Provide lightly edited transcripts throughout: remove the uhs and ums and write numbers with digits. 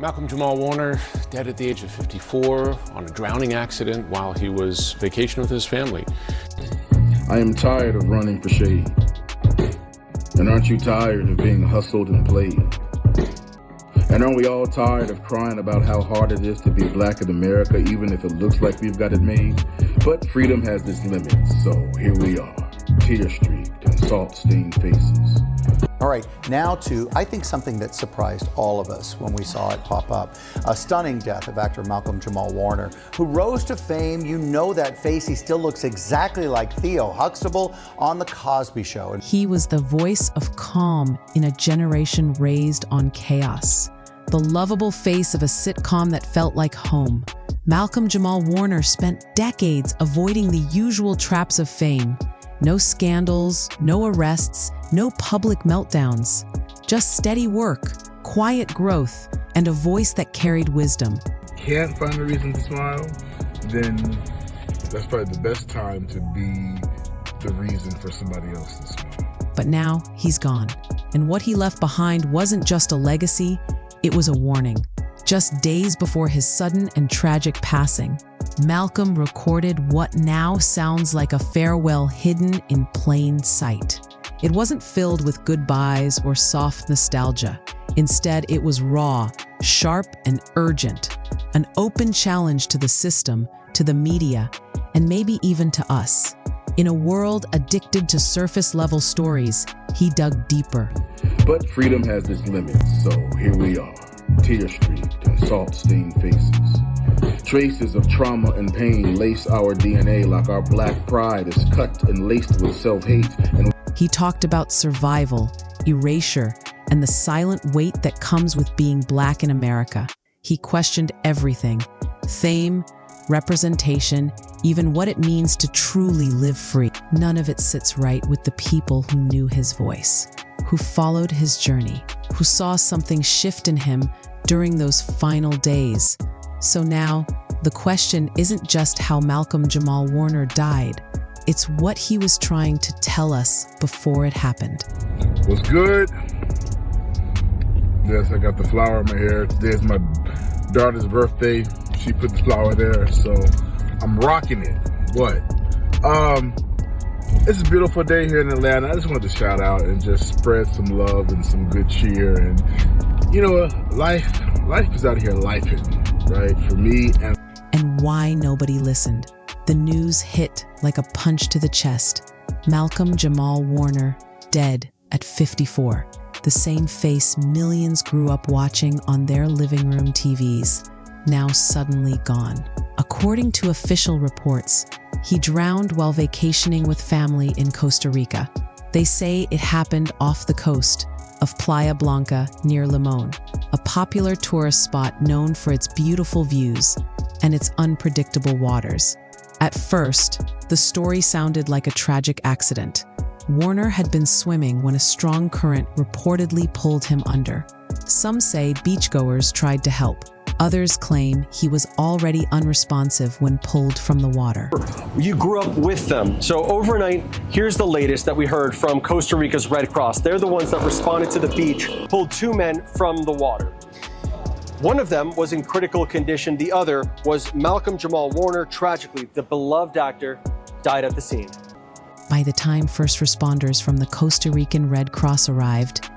Malcolm-Jamal Warner, dead at the age of 54 on a drowning accident while he was vacationing with his family. I am tired of running for shade. And aren't you tired of being hustled and played? And aren't we all tired of crying about how hard it is to be black in America, even if it looks like we've got it made? But freedom has its limits, so here we are, tear-streaked and salt-stained faces. All right, now to, I think, something that surprised all of us when we saw it pop up. A stunning death of actor Malcolm-Jamal Warner, who rose to fame. You know that face. He still looks exactly like Theo Huxtable on The Cosby Show. He was the voice of calm in a generation raised on chaos. The lovable face of a sitcom that felt like home. Malcolm-Jamal Warner spent decades avoiding the usual traps of fame. No scandals, no arrests, no public meltdowns. Just steady work, quiet growth, and a voice that carried wisdom. Can't find a reason to smile, then that's probably the best time to be the reason for somebody else to smile. But now he's gone. And what he left behind wasn't just a legacy, it was a warning. Just days before his sudden and tragic passing, Malcolm recorded what now sounds like a farewell hidden in plain sight. It wasn't filled with goodbyes or soft nostalgia. Instead, it was raw, sharp, and urgent. An open challenge to the system, to the media, and maybe even to us. In a world addicted to surface-level stories, he dug deeper. But freedom has its limits, so here we are, tear-streaked and salt-stained faces. Traces of trauma and pain lace our DNA like our black pride is cut and laced with self-hate. And he talked about survival, erasure, and the silent weight that comes with being black in America. He questioned everything: fame, representation, even what it means to truly live free. None of it sits right with the people who knew his voice, who followed his journey, who saw something shift in him during those final days. So now, the question isn't just how Malcolm-Jamal Warner died, it's what he was trying to tell us before it happened. What's good? Yes, I got the flower in my hair. Today's my daughter's birthday. She put the flower there, so I'm rocking it. What? It's a beautiful day here in Atlanta. I just wanted to shout out and just spread some love and some good cheer. And, you know, life is out here lifing, right? For me. And why nobody listened. The news hit like a punch to the chest. Malcolm-Jamal Warner, dead at 54. The same face millions grew up watching on their living room TVs, now suddenly gone. According to official reports, he drowned while vacationing with family in Costa Rica. They say it happened off the coast of Playa Blanca near Limon, a popular tourist spot known for its beautiful views and its unpredictable waters. At first, the story sounded like a tragic accident. Warner had been swimming when a strong current reportedly pulled him under. Some say beachgoers tried to help. Others claim he was already unresponsive when pulled from the water. You grew up with them. So overnight, here's the latest that we heard from Costa Rica's Red Cross. They're the ones that responded to the beach, pulled two men from the water. One of them was in critical condition. The other was Malcolm-Jamal Warner. Tragically, the beloved actor died at the scene. By the time first responders from the Costa Rican Red Cross arrived,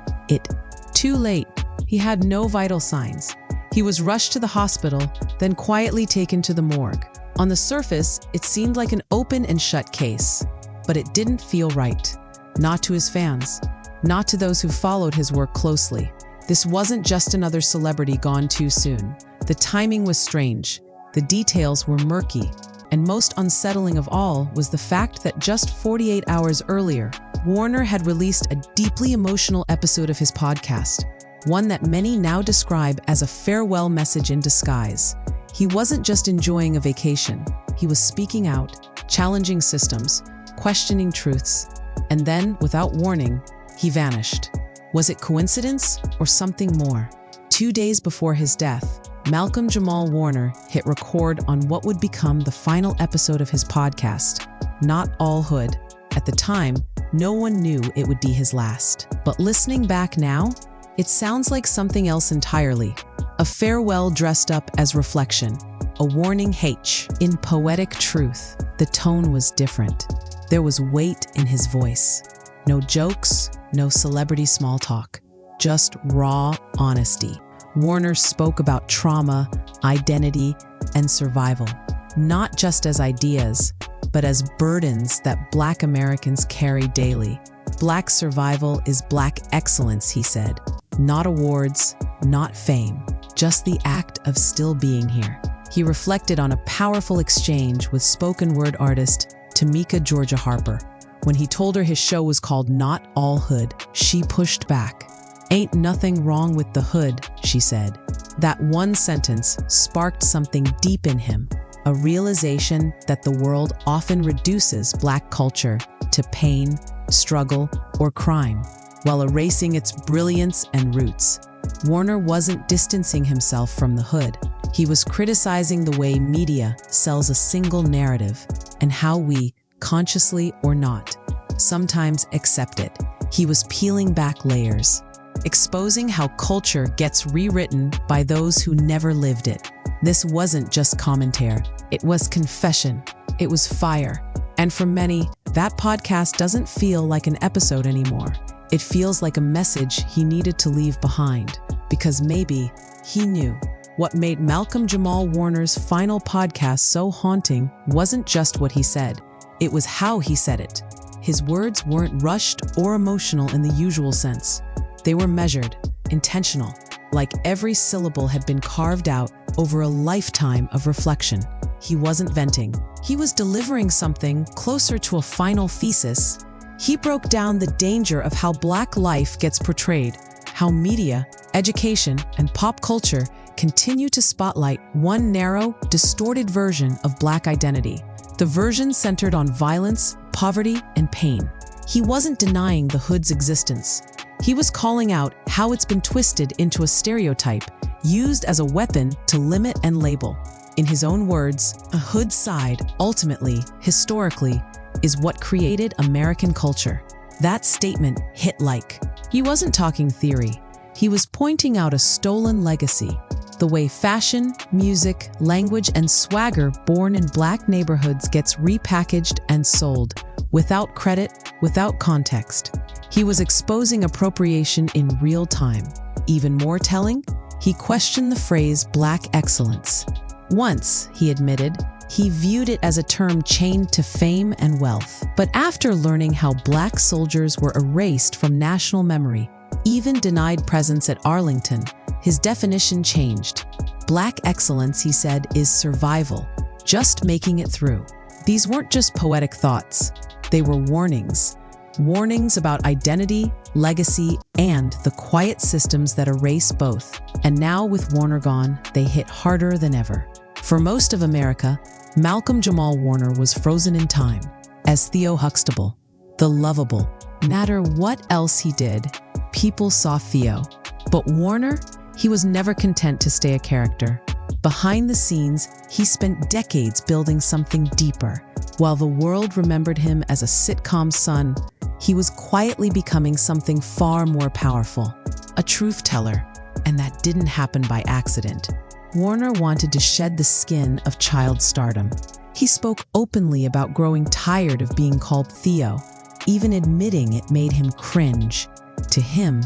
too late. He had no vital signs. He was rushed to the hospital, then quietly taken to the morgue. On the surface, it seemed like an open and shut case, but it didn't feel right. Not to his fans, not to those who followed his work closely. This wasn't just another celebrity gone too soon. The timing was strange, the details were murky, and most unsettling of all was the fact that just 48 hours earlier, Warner had released a deeply emotional episode of his podcast, one that many now describe as a farewell message in disguise. He wasn't just enjoying a vacation, he was speaking out, challenging systems, questioning truths, and then, without warning, he vanished. Was it coincidence or something more? 2 days before his death, Malcolm-Jamal Warner hit record on what would become the final episode of his podcast, Not All Hood. At the time, no one knew it would be his last. But listening back now, it sounds like something else entirely. A farewell dressed up as reflection, a warning H. In poetic truth, the tone was different. There was weight in his voice. No jokes, no celebrity small talk, just raw honesty. Warner spoke about trauma, identity, and survival, not just as ideas, but as burdens that Black Americans carry daily. Black survival is Black excellence, he said. Not awards, not fame, just the act of still being here. He reflected on a powerful exchange with spoken word artist Tamika Georgia Harper. When he told her his show was called Not All Hood, she pushed back. "Ain't nothing wrong with the hood," she said. That one sentence sparked something deep in him, a realization that the world often reduces Black culture to pain, struggle, or crime, while erasing its brilliance and roots. Warner wasn't distancing himself from the hood. He was criticizing the way media sells a single narrative and how we, consciously or not, sometimes accept it. He was peeling back layers, exposing how culture gets rewritten by those who never lived it. This wasn't just commentary. It was confession. It was fire. And for many, that podcast doesn't feel like an episode anymore. It feels like a message he needed to leave behind, because maybe he knew. What made Malcolm-Jamal Warner's final podcast so haunting wasn't just what he said. It was how he said it. His words weren't rushed or emotional in the usual sense. They were measured, intentional, like every syllable had been carved out over a lifetime of reflection. He wasn't venting. He was delivering something closer to a final thesis. He broke down the danger of how Black life gets portrayed, how media, education, and pop culture continue to spotlight one narrow, distorted version of Black identity, the version centered on violence, poverty, and pain. He wasn't denying the hood's existence. He was calling out how it's been twisted into a stereotype, used as a weapon to limit and label. In his own words, a hood side, ultimately, historically, is what created American culture. That statement hit like. He wasn't talking theory. He was pointing out a stolen legacy, the way fashion, music, language, and swagger born in Black neighborhoods gets repackaged and sold, without credit, without context. He was exposing appropriation in real time. Even more telling, he questioned the phrase Black excellence. Once, he admitted, he viewed it as a term chained to fame and wealth. But after learning how Black soldiers were erased from national memory, even denied presence at Arlington, his definition changed. Black excellence, he said, is survival, just making it through. These weren't just poetic thoughts. They were warnings. Warnings about identity, legacy, and the quiet systems that erase both. And now, with Warner gone, they hit harder than ever. For most of America, Malcolm-Jamal Warner was frozen in time as Theo Huxtable, the lovable. No matter what else he did, people saw Theo. But Warner, he was never content to stay a character. Behind the scenes, he spent decades building something deeper. While the world remembered him as a sitcom son, he was quietly becoming something far more powerful, a truth teller. And that didn't happen by accident. Warner wanted to shed the skin of child stardom. He spoke openly about growing tired of being called Theo, even admitting it made him cringe. To him,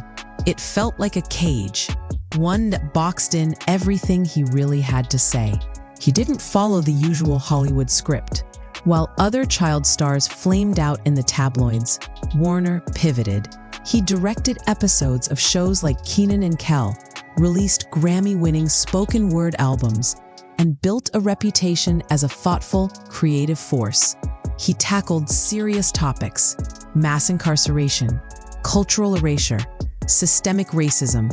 it felt like a cage, one that boxed in everything he really had to say. He didn't follow the usual Hollywood script. While other child stars flamed out in the tabloids, Warner pivoted. He directed episodes of shows like Kenan and Kel, released Grammy-winning spoken word albums, and built a reputation as a thoughtful, creative force. He tackled serious topics: mass incarceration, cultural erasure, systemic racism,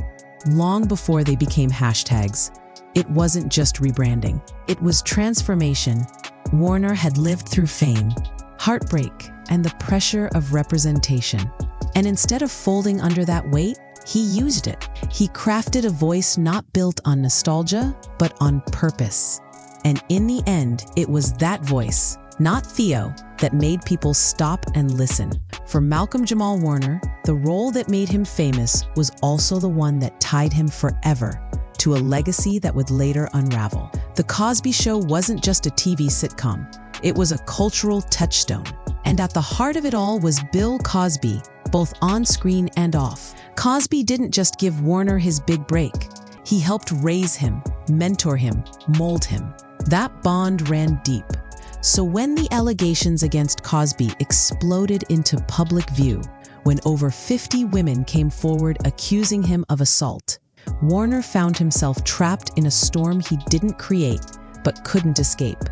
long before they became hashtags. It wasn't just rebranding. It was transformation. Warner had lived through fame, heartbreak, and the pressure of representation. And instead of folding under that weight, he used it. He crafted a voice not built on nostalgia, but on purpose. And in the end, it was that voice, not Theo, that made people stop and listen. For Malcolm-Jamal Warner, the role that made him famous was also the one that tied him forever to to a legacy that would later unravel. The Cosby Show wasn't just a TV sitcom. It was a cultural touchstone. And at the heart of it all was Bill Cosby, both on screen and off. Cosby didn't just give Warner his big break. He helped raise him, mentor him, mold him. That bond ran deep. So when the allegations against Cosby exploded into public view, when over 50 women came forward accusing him of assault, Warner found himself trapped in a storm he didn't create, but couldn't escape.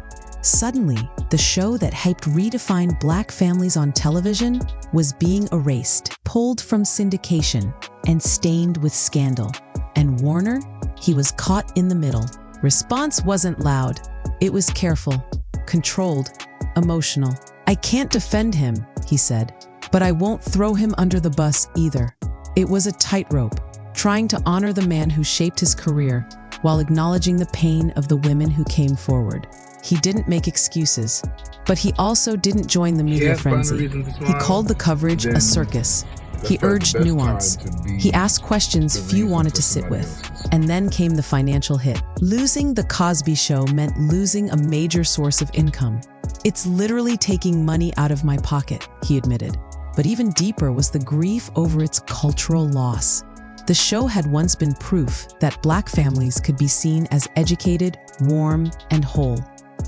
Suddenly, the show that helped redefine Black families on television was being erased, pulled from syndication, and stained with scandal. And Warner, he was caught in the middle. Response wasn't loud. It was careful, controlled, emotional. "I can't defend him," he said, "but I won't throw him under the bus either." It was a tightrope, trying to honor the man who shaped his career while acknowledging the pain of the women who came forward. He didn't make excuses, but he also didn't join the media frenzy. He called the coverage a circus. He urged nuance. He asked questions few wanted to sit with. And then came the financial hit. Losing The Cosby Show meant losing a major source of income. "It's literally taking money out of my pocket," he admitted. But even deeper was the grief over its cultural loss. The show had once been proof that Black families could be seen as educated, warm, and whole.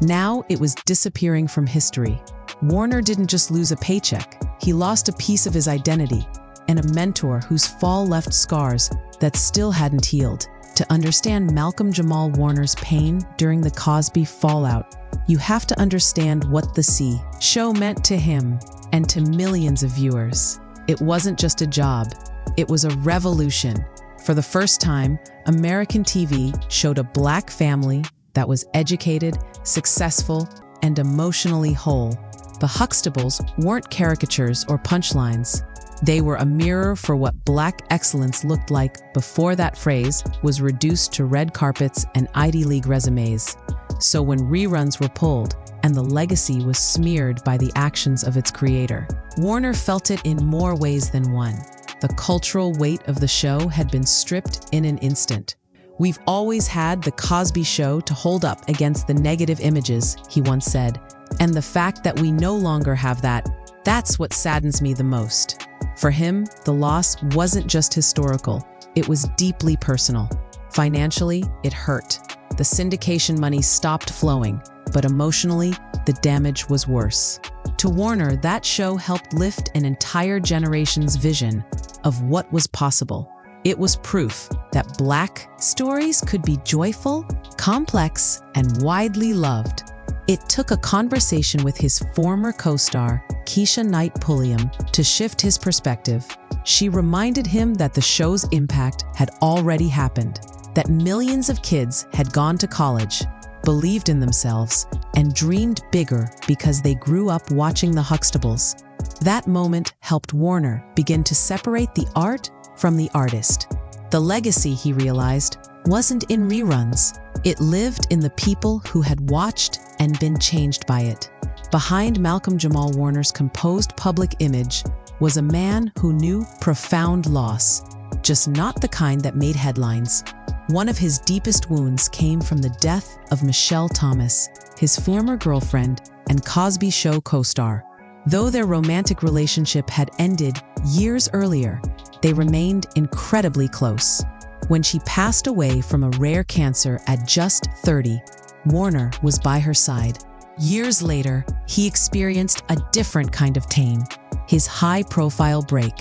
Now it was disappearing from history. Warner didn't just lose a paycheck. He lost a piece of his identity and a mentor whose fall left scars that still hadn't healed. To understand Malcolm-Jamal Warner's pain during the Cosby fallout, you have to understand what the C show meant to him and to millions of viewers. It wasn't just a job. It was a revolution. For the first time, American TV showed a Black family that was educated, successful, and emotionally whole. The Huxtables weren't caricatures or punchlines. They were a mirror for what Black excellence looked like before that phrase was reduced to red carpets and Ivy League resumes. So when reruns were pulled and the legacy was smeared by the actions of its creator, Warner felt it in more ways than one. The cultural weight of the show had been stripped in an instant. "We've always had The Cosby Show to hold up against the negative images," he once said. "And the fact that we no longer have that, that's what saddens me the most." For him, the loss wasn't just historical. It was deeply personal. Financially, it hurt. The syndication money stopped flowing, but emotionally, the damage was worse. To Warner, that show helped lift an entire generation's vision of what was possible. It was proof that Black stories could be joyful, complex, and widely loved. It took a conversation with his former co-star, Keisha Knight Pulliam, to shift his perspective. She reminded him that the show's impact had already happened, that millions of kids had gone to college, believed in themselves, and dreamed bigger because they grew up watching the Huxtables. That moment helped Warner begin to separate the art from the artist. The legacy, he realized, wasn't in reruns. It lived in the people who had watched and been changed by it. Behind Malcolm-Jamal Warner's composed public image was a man who knew profound loss, just not the kind that made headlines. One of his deepest wounds came from the death of Michelle Thomas, his former girlfriend and Cosby Show co-star. Though their romantic relationship had ended years earlier, they remained incredibly close. When she passed away from a rare cancer at just 30, Warner was by her side. Years later, he experienced a different kind of pain, his high-profile break.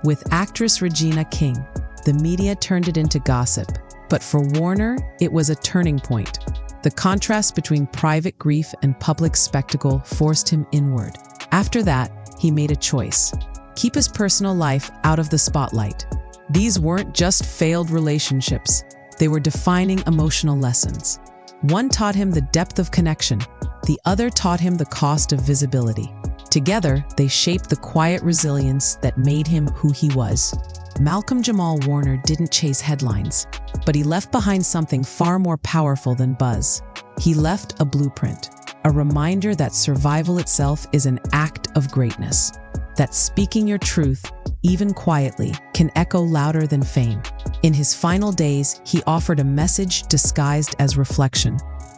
With actress Regina King, the media turned it into gossip. But for Warner, it was a turning point. The contrast between private grief and public spectacle forced him inward. After that, he made a choice: keep his personal life out of the spotlight. These weren't just failed relationships. They were defining emotional lessons. One taught him the depth of connection. The other taught him the cost of visibility. Together, they shaped the quiet resilience that made him who he was. Malcolm-Jamal Warner didn't chase headlines, but he left behind something far more powerful than buzz. He left a blueprint, a reminder that survival itself is an act of greatness. that speaking your truth, even quietly, can echo louder than fame. In his final days, he offered a message disguised as reflection,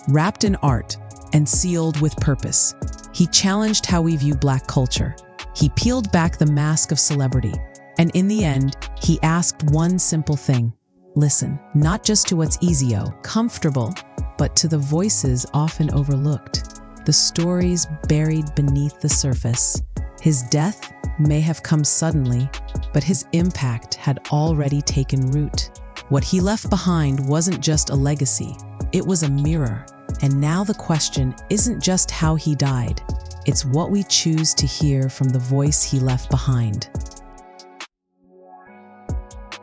wrapped in art and sealed with purpose. He challenged how we view Black culture. He peeled back the mask of celebrity. And in the end, he asked one simple thing. Listen, not just to what's comfortable, but to the voices often overlooked, the stories buried beneath the surface. His death may have come suddenly, but his impact had already taken root. What he left behind wasn't just a legacy, it was a mirror. And now the question isn't just how he died, it's what we choose to hear from the voice he left behind.